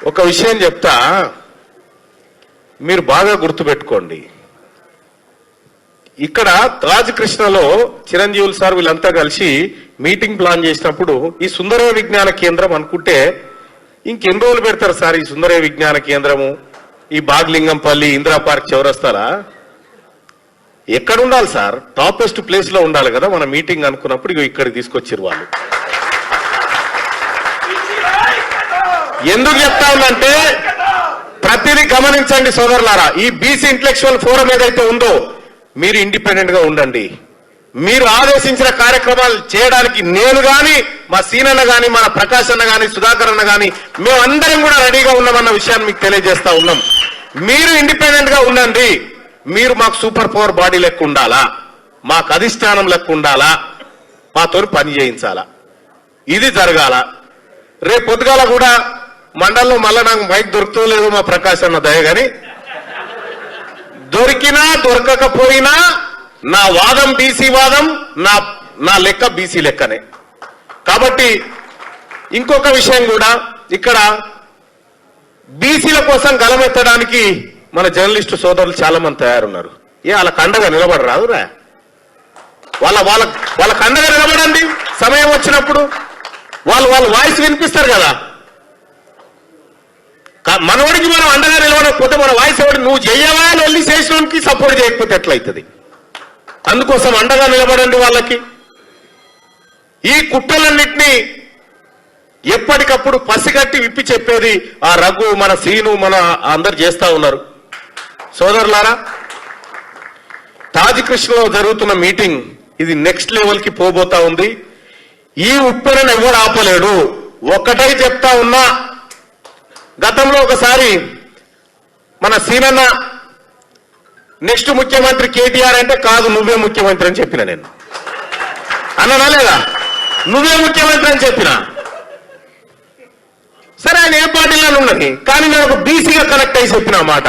ఒక విషయం చెప్తా మీరు బాగా గుర్తుపెట్టుకోండి. ఇక్కడ తాజ్ కృష్ణలో చిరంజీవులు సార్ వీళ్ళంతా కలిసి మీటింగ్ ప్లాన్ చేసినప్పుడు ఈ సుందరయ్య విజ్ఞాన కేంద్రం అనుకుంటే ఇంకెన్ని రోజులు పెడతారు సార్ ఈ సుందరయ్య విజ్ఞాన కేంద్రము ఈ బాగ్లింగంపల్లి ఇందిరా పార్క్ చౌరస్తారా? ఎక్కడ ఉండాలి సార్? టాపెస్ట్ ప్లేస్ లో ఉండాలి కదా. మన మీటింగ్ అనుకున్నప్పుడు ఇక ఇక్కడికి తీసుకొచ్చారు వాళ్ళు. ఎందుకు చెప్తా ఉందంటే ప్రతిదీ గమనించండి సోదరులారా. ఈ బీసీ ఇంటలెక్చువల్ ఫోరం ఏదైతే ఉందో మీరు ఇండిపెండెంట్ గా ఉండండి. మీరు ఆదేశించిన కార్యక్రమాలు చేయడానికి నేను గాని మా సీనన్న గాని మన ప్రకాష్ అన్న గాని సుధాకర్ అన్న గాని మేమందరం కూడా రెడీగా ఉన్నామన్న విషయాన్ని మీకు తెలియజేస్తా ఉన్నాం. మీరు ఇండిపెండెంట్ గా ఉండండి. మీరు మాకు సూపర్ పవర్ బాడీ లెక్క ఉండాలా, మాకు అధిష్టానం లెక్క ఉండాలా, మాతో పని చేయించాలా, ఇది జరగాల. రేపు పొద్దుగాల కూడా మండలంలో మళ్ళా నాకు మైక్ దొరుకుతూ లేదు మా ప్రకాశ్ అన్న దయ గాని దొరికినా దొరకకపోయినా నా వాదం బీసీ వాదం, నా లెక్క బీసీ లెక్కనే. కాబట్టి ఇంకొక విషయం కూడా ఇక్కడ బీసీల కోసం గలమెత్తడానికి మన జర్నలిస్టు సోదరులు చాలా మంది తయారున్నారు. వాళ్ళ కండగా నిలబడరాదురా? వాళ్ళ కండగా నిలబడండి. సమయం వచ్చినప్పుడు వాళ్ళ వాయిస్ వినిపిస్తారు కదా. మనవాడికి మనం అండగా నిలబడకపోతే మన వాయిస్ ఎవడు నువ్వు చెయ్యవా అని వెళ్ళి చేసినోనికి సపోర్ట్ చేయకపోతే ఎట్లయితుంది? అందుకోసం అండగా నిలబడండి వాళ్ళకి. ఈ కుట్రలన్నింటినీ ఎప్పటికప్పుడు పసిగట్టి విప్పి చెప్పేది ఆ రఘు, మన సీను, మన అందరు చేస్తా ఉన్నారు. సోదరులారా, తాజ్ కృష్ణలో జరుగుతున్న మీటింగ్ ఇది నెక్స్ట్ లెవెల్ కి పోబోతా ఉంది. ఈ ఉప్పెనను ఎవడు ఆపలేడు. ఒక్కటై చెప్తా ఉన్నా, గతంలో ఒకసారి మన సీనన్న నెక్స్ట్ ముఖ్యమంత్రి కేటీఆర్ అంటే కాదు నువ్వే ముఖ్యమంత్రి అని చెప్పిన. నేను అన్ననా లేదా? నువ్వే ముఖ్యమంత్రి అని చెప్పిన. సరే ఆయన ఏ పార్టీలో ఉన్నది, కానీ నేను ఒక బీసీగా కనెక్ట్ అయి చెప్పిన మాట.